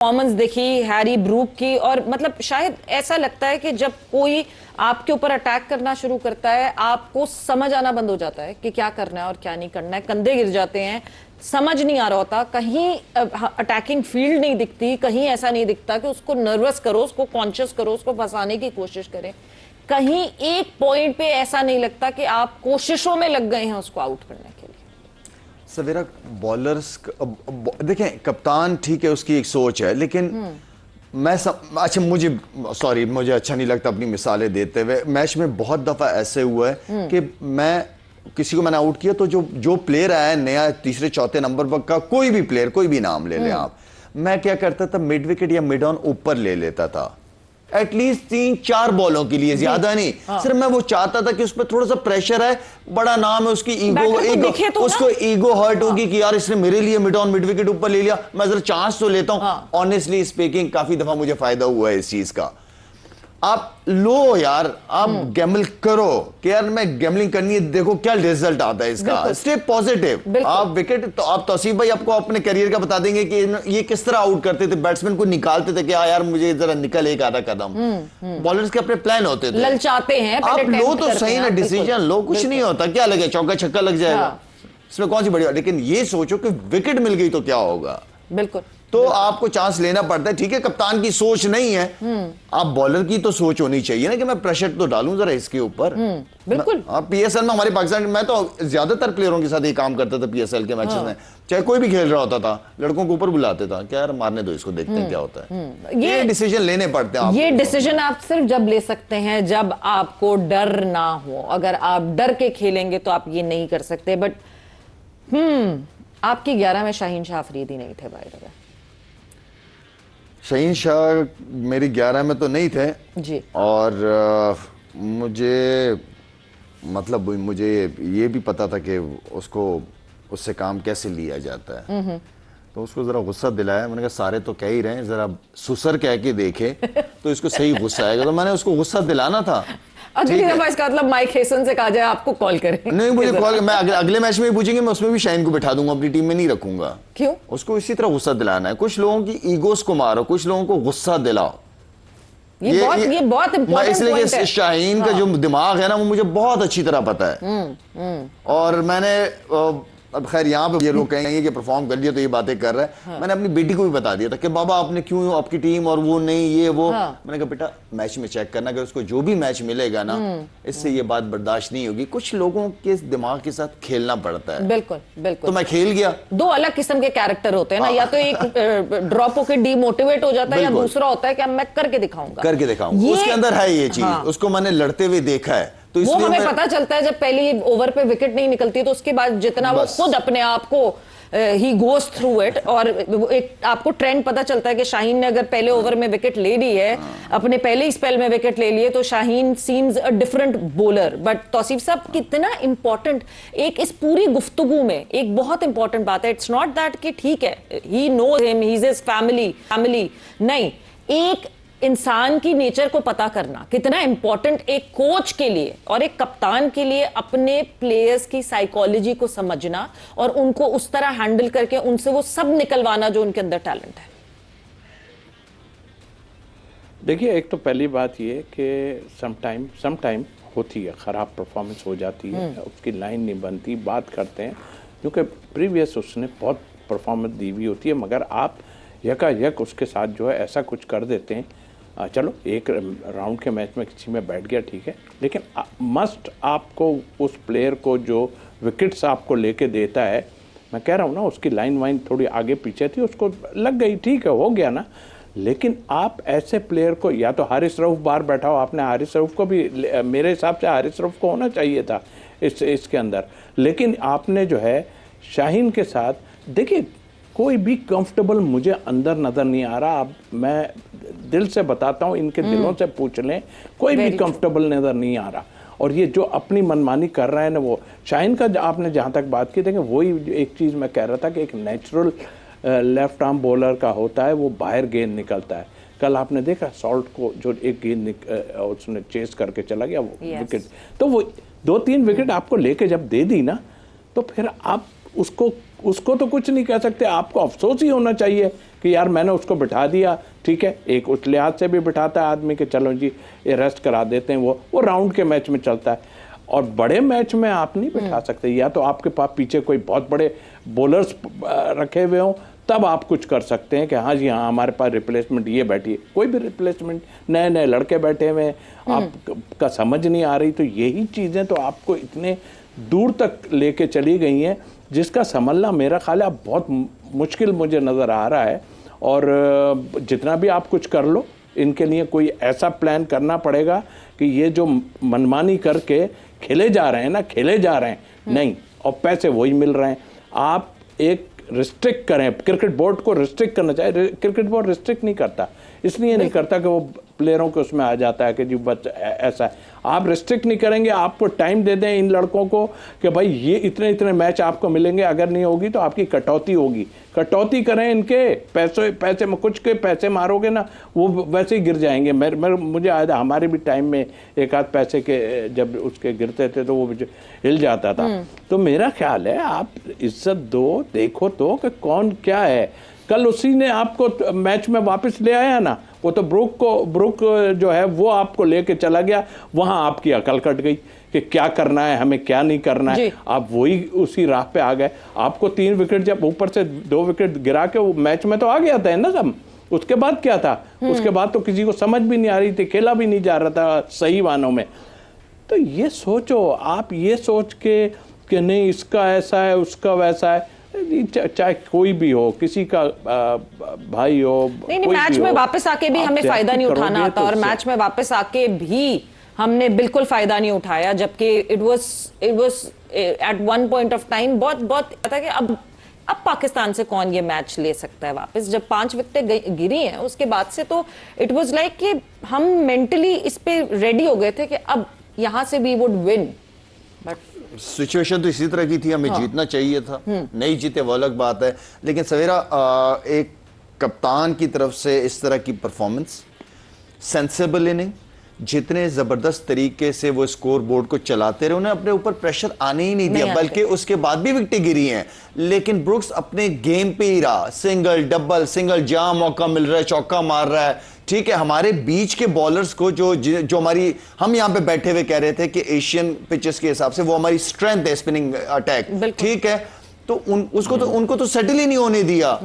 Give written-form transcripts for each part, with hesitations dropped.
Performance देखी Harry Brook की, और मतलब शायद ऐसा लगता है कि जब कोई आपके ऊपर अटैक करना शुरू करता है आपको समझ आना बंद हो जाता है कि क्या करना है और क्या नहीं करना है। कंधे गिर जाते हैं, समझ नहीं आ रहा होता, कहीं अटैकिंग फील्ड नहीं दिखती, कहीं ऐसा नहीं दिखता कि उसको नर्वस करो, उसको कॉन्शियस करो, उसको फंसाने की कोशिश करें। कहीं एक पॉइंट पे ऐसा नहीं लगता कि आप कोशिशों में लग गए हैं उसको आउट करने के लिए। सवेरा बॉलर्स देखें, कप्तान ठीक है उसकी एक सोच है, लेकिन अच्छा मुझे अच्छा नहीं लगता अपनी मिसालें देते हुए। मैच में बहुत दफा ऐसे हुआ है कि किसी को मैंने आउट किया तो जो प्लेयर आया नया तीसरे चौथे नंबर पर का कोई भी प्लेयर, कोई भी नाम ले लें आप, मैं क्या करता था, मिड विकेट या मिड ऑन ऊपर ले लेता था एटलीस्ट 3-4 बॉलों के लिए, ज्यादा नहीं। सिर्फ मैं वो चाहता था कि उस पर थोड़ा सा प्रेशर है, बड़ा नाम है, उसकी ईगो उसको ईगो हर्ट होगी कि यार इसने मेरे लिए मिड ऑन मिड विकेट ऊपर ले लिया, मैं जरा चांस तो लेता हूं। ऑनेस्टली स्पीकिंग काफी दफा मुझे फायदा हुआ है इस चीज का। आप लो यार, आप गैम्बल करो कि यार मैं गैम्बलिंग करनी है, देखो क्या रिजल्ट आता है इसका, स्टे पॉजिटिव। आप विकेट तो आप तौसीफ भाई आपको अपने करियर का बता देंगे कि ये किस तरह आउट करते थे, बैट्समैन को निकालते थे कि यार मुझे जरा निकल एक आधा कदम। बॉलर्स के अपने प्लान होते थे, ललचाते हैं, आप लो तो सही ना, डिसीजन लो, कुछ नहीं होता, क्या लगे चौका छक्का लग जाएगा, इसमें कौन सी बड़ी बात। लेकिन ये सोचो कि विकेट मिल गई तो क्या होगा। बिल्कुल, तो आपको चांस लेना पड़ता है। ठीक है, कप्तान की सोच नहीं है, आप बॉलर की तो सोच होनी चाहिए ना कि मैं प्रेशर तो डालूं जरा इसके ऊपर। बिल्कुल। आप पीएसएल में हमारे पाकिस्तान, मैं तो ज्यादातर प्लेयरों के साथ ये काम करता था पीएसएल के मैचेस में, चाहे कोई भी खेल रहा होता था, लड़कों को ऊपर बुलाते था क्या यार मारने दो इसको, देखते हैं क्या होता है। ये डिसीजन लेने पड़ते हैं। ये डिसीजन आप सिर्फ जब ले सकते हैं जब आपको डर ना हो। अगर आप डर के खेलेंगे तो आप ये नहीं कर सकते। बट आपकी 11 में शाहीन शाह अफरीदी नहीं थे भाई। शाहीन शाह मेरी 11 में तो नहीं थे जी, और मुझे मतलब मुझे ये भी पता था कि उससे काम कैसे लिया जाता है। तो उसको जरा गुस्सा दिलाया, मैंने कहा सारे तो कह ही रहे हैं, जरा सुसर कह के देखे तो इसको सही गुस्सा आएगा। तो मैंने उसको गुस्सा दिलाना था। अगली दफा इसका मतलब माइक हेसन से कहा जाए आपको कॉल करें। नहीं, मुझे कॉल, मैं अगले मैच में भी पूछेंगे, मैं उसमें भी शाहीन को बिठा दूंगा, अपनी टीम में नहीं रखूंगा। क्यों? उसको इसी तरह गुस्सा दिलाना है। कुछ लोगों की ईगोस को मारो, कुछ लोगों को गुस्सा दिलाओ। ये बहुत इंपॉर्टेंट इसलिए कि शाहीन का जो दिमाग है ना वो मुझे बहुत अच्छी तरह पता है। और मैंने अब खैर यहाँ पे ये लोग कहेंगे कि परफॉर्म कर लिया तो ये बातें कर रहा है। मैंने अपनी बेटी को भी बता दिया था कि बाबा आपने क्यों आपकी टीम और वो नहीं ये वो। मैंने कहा बेटा मैच में चेक करना, अगर उसको जो भी मैच मिलेगा ना इससे ये बात बर्दाश्त नहीं होगी। कुछ लोगों के दिमाग के साथ खेलना पड़ता है। बिल्कुल बिल्कुल। तो मैं खेल गया। दो अलग किस्म के कैरेक्टर होते हैं ना, या तो एक ड्रॉप होकर डीमोटिवेट हो जाता है, या दूसरा होता है कि मैं करके दिखाऊंगा। उसके अंदर है ये चीज, उसको मैंने लड़ते हुए देखा है। तो वो हमें पता चलता है जब पहली ओवर पे विकेट नहीं निकलती तो उसके बाद जितना वो खुद अपने आप को ही गोज थ्रू इट, और एक आपको ट्रेंड पता चलता है कि शाहीन ने अगर पहले ओवर में विकेट ले ली है, अपने पहले ही स्पेल में विकेट ले लिए, तो Shaheen seems a different bowler. But Tauseef साहब कितना इंपॉर्टेंट एक इस पूरी गुफ्तगू में एक बहुत इंपॉर्टेंट बात है, इट्स नॉट दैट कि ठीक है he knows him, he is his family, नहीं, एक इंसान की नेचर को पता करना कितना इंपॉर्टेंट एक कोच के लिए और एक कप्तान के लिए, अपने प्लेयर्स की साइकोलॉजी को समझना और उनको उस तरह हैंडल करके उनसे वो सब निकलवाना जो उनके अंदर टैलेंट है। देखिए, एक तो पहली बात ये कि समटाइम होती है, खराब परफॉर्मेंस हो जाती है, उसकी लाइन नहीं बनती, बात करते हैं क्योंकि प्रीवियस उसने बहुत परफॉर्मेंस दी हुई होती है, मगर आप यकायक उसके साथ जो है ऐसा कुछ कर देते हैं। चलो एक राउंड के मैच में किसी में बैठ गया ठीक है, लेकिन मस्ट आपको उस प्लेयर को जो विकेट्स आपको लेके देता है, मैं कह रहा हूँ ना उसकी लाइन वाइन थोड़ी आगे पीछे थी, उसको लग गई ठीक है, हो गया ना। लेकिन आप ऐसे प्लेयर को, या तो हारिस रऊफ बाहर बैठा हो, आपने हारिस रऊफ को भी, मेरे हिसाब से हारिस रऊफ को होना चाहिए था इसके अंदर, लेकिन आपने जो है शाहीन के साथ, देखिए कोई भी कंफर्टेबल मुझे अंदर नजर नहीं आ रहा। अब मैं दिल से बताता हूँ, इनके दिलों से पूछ लें, कोई भी कंफर्टेबल नजर नहीं आ रहा। और ये जो अपनी मनमानी कर रहे हैं ना, वो शाहीन का आपने जहाँ तक बात की, देखिए वही एक चीज़ मैं कह रहा था कि एक नेचुरल लेफ्ट आर्म बॉलर का होता है, वो बाहर गेंद निकलता है। कल आपने देखा सॉल्ट को जो एक गेंद उसने चेस करके चला गया वो विकेट, तो वो 2-3 विकेट आपको लेके जब दे दी ना, तो फिर आप उसको तो कुछ नहीं कह सकते, आपको अफसोस ही होना चाहिए कि यार मैंने उसको बिठा दिया, ठीक है, एक उस लिहाज से भी बिठाता है आदमी कि चलो जी ये रेस्ट करा देते हैं, वो राउंड के मैच में चलता है। और बड़े मैच में आप नहीं बिठा सकते, या तो आपके पास पीछे कोई बहुत बड़े बॉलर्स रखे हुए हों, तब आप कुछ कर सकते हैं कि हाँ जी हाँ हमारे पास रिप्लेसमेंट ये बैठी है। कोई भी रिप्लेसमेंट, नए नए लड़के बैठे हुए हैं, आपका समझ नहीं आ रही, तो यही चीज़ें तो आपको इतने दूर तक लेके चली गई हैं जिसका संभलना मेरा ख्याल है बहुत मुश्किल मुझे नज़र आ रहा है। और जितना भी आप कुछ कर लो, इनके लिए कोई ऐसा प्लान करना पड़ेगा कि ये जो मनमानी करके खेले जा रहे हैं ना, खेले जा रहे हैं नहीं, और पैसे वही मिल रहे हैं। आप एक रिस्ट्रिक्ट करें, क्रिकेट बोर्ड को रिस्ट्रिक्ट करना चाहिए। क्रिकेट बोर्ड रिस्ट्रिक्ट नहीं करता, इसलिए नहीं करता कि वो प्लेयरों के उसमें आ जाता है कि जी बस ऐसा है। आप रिस्ट्रिक्ट नहीं करेंगे, आपको टाइम दे दें इन लड़कों को कि भाई ये इतने इतने मैच आपको मिलेंगे, अगर नहीं होगी तो आपकी कटौती होगी। कटौती करें इनके पैसे में, कुछ के पैसे मारोगे ना वो वैसे ही गिर जाएंगे। मुझे याद है हमारे भी टाइम में एक आध पैसे के जब उसके गिरते थे तो वो हिल जाता था। तो मेरा ख्याल है आप इज्जत दो, देखो तो कि कौन क्या है। कल उसी ने आपको मैच में वापस ले आया ना, वो तो ब्रुक जो है वो आपको लेके चला गया, वहां आपकी अकल कट गई कि क्या करना है, हमें क्या नहीं करना है। आप वही उसी राह पे आ गए। आपको 3 विकेट जब ऊपर से 2 विकेट गिरा के वो मैच में तो आ गया था ना सब, उसके बाद क्या था? उसके बाद तो किसी को समझ भी नहीं आ रही थी, खेला भी नहीं जा रहा था सही मानों में। तो ये सोचो, आप ये सोच के कि नहीं इसका ऐसा है उसका वैसा है, चाहे कोई भी हो, किसी का भाई हो, नहीं मैच में वापस आके भी हमें फायदा नहीं उठाना आता, और मैच में वापस आके भी हमने बिल्कुल फायदा नहीं उठाया, जबकि it was at one point of time बहुत था कि अब पाकिस्तान से कौन ये मैच ले सकता है वापस। जब 5 विकेटें गिरी हैं उसके बाद से तो इट वाज लाइक कि हम मेंटली इस पे रेडी हो गए थे कि अब यहां से we would win, but situation तो इसी तरह की थी, हमें जीतना चाहिए था, नहीं जीते वो अलग बात है। लेकिन सवेरा एक कप्तान की तरफ से इस तरह की परफॉर्मेंस, सेंसेबल इनिंग, जितने जबरदस्त तरीके से वो स्कोर बोर्ड को चलाते रहे, उन्हें अपने ऊपर प्रेशर आने ही नहीं दिया, बल्कि उसके बाद भी विकेटें गिरी हैं, लेकिन ब्रुक्स अपने गेम पे ही रहा। सिंगल डबल सिंगल, जहां मौका मिल रहा है चौका मार रहा है। ठीक है, हमारे बीच के बॉलर्स को जो हमारी, हम यहां पे बैठे हुए कह रहे थे कि एशियन पिचेस के हिसाब से वो हमारी स्ट्रेंथ है स्पिनिंग अटैक, ठीक है, तो उनको तो सेटल ही नहीं होने दिया।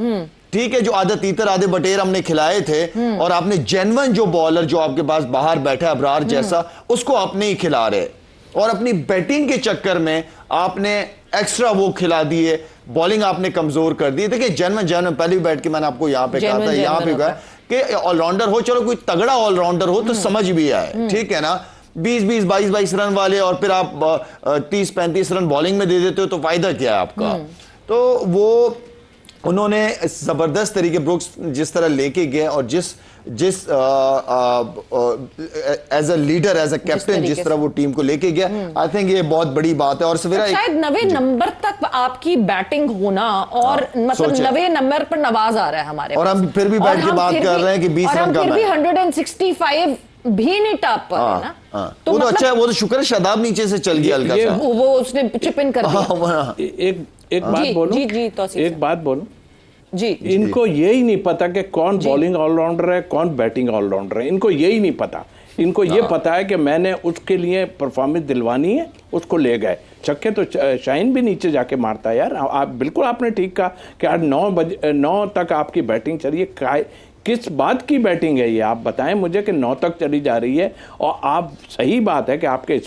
ठीक है, जो आधे तीतर आधे बटेर हमने खिलाए थे, और आपने जेन्युइन जो बॉलर जो आपके पास बाहर बैठा है अबरार जैसा, उसको आपने ही खिला रहे, और अपनी बैटिंग के चक्कर में आपने एक्स्ट्रा वो खिला दिए, बॉलिंग आपने कमजोर कर दी। देखिए जेन्युइन पहले भी बैठ के मैंने आपको यहां पे कहा था, यहां पे कहा कि ऑलराउंडर हो, चलो कोई तगड़ा ऑलराउंडर हो तो समझ भी आए, ठीक है ना, 20-20 22-22 रन वाले, और फिर आप 30-35 रन बॉलिंग में दे देते हो तो फायदा क्या है आपका। तो वो उन्होंने जबरदस्त तरीके ब्रुक्स जिस तरह लेके गए, और जिस as a leader, as a captain जिस तरह वो टीम को लेके गया, आई थिंक ये बहुत बड़ी बात है। और सवेरा शायद 90 नंबर तक आपकी बैटिंग होना, और मतलब 90 नंबर पर नवाज आ रहा है हमारे, और हम फिर भी बैठ के बात कर रहे हैं कि 20 रन का, फिर भी 165 भी नहीं टॉप पर है ना, तो वो तो अच्छा है, वो तो शुक्र है शादाब नीचे से चल गया हल्का सा, वो उसने चिप इन कर दिया। एक बात बोलूं, एक बात बोलूं जी, इनको यही नहीं पता कि कौन बॉलिंग ऑलराउंडर है, कौन बैटिंग ऑलराउंडर है, इनको यही नहीं पता। इनको ये पता है कि मैंने उसके लिए परफॉर्मेंस दिलवानी है, उसको ले गए छक्के। तो शाहीन भी नीचे जाके मारता है यार, आप बिल्कुल आपने ठीक कहा कि आज 9 तक आपकी बैटिंग चलिए, किस बात की बैटिंग है ये आप बताएं मुझे कि 9 तक चली जा रही है, और आप, सही बात है कि आपके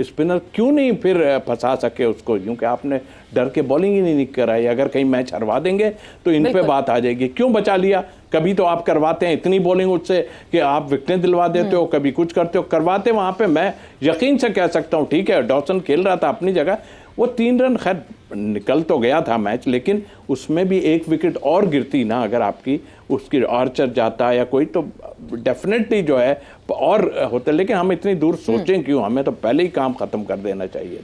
स्पिनर क्यों नहीं फिर फंसा सके उसको, क्योंकि आपने डर के बॉलिंग ही नहीं कराई। अगर कहीं मैच हरवा देंगे तो इन पे बात आ जाएगी, क्यों बचा लिया। कभी तो आप करवाते हैं इतनी बॉलिंग उससे कि आप विकेटें दिलवा देते हो, कभी कुछ करते हो, करवाते वहां पे मैं यकीन से कह सकता हूं, ठीक है डॉसन खेल रहा था अपनी जगह, वो 3 रन खैर निकल तो गया था मैच, लेकिन उसमें भी 1 विकेट और गिरती ना, अगर आपकी उसकी आर्चर जाता या कोई, तो डेफिनेटली जो है और होता। लेकिन हम इतनी दूर सोचें क्यों, हमें तो पहले ही काम खत्म कर देना चाहिए।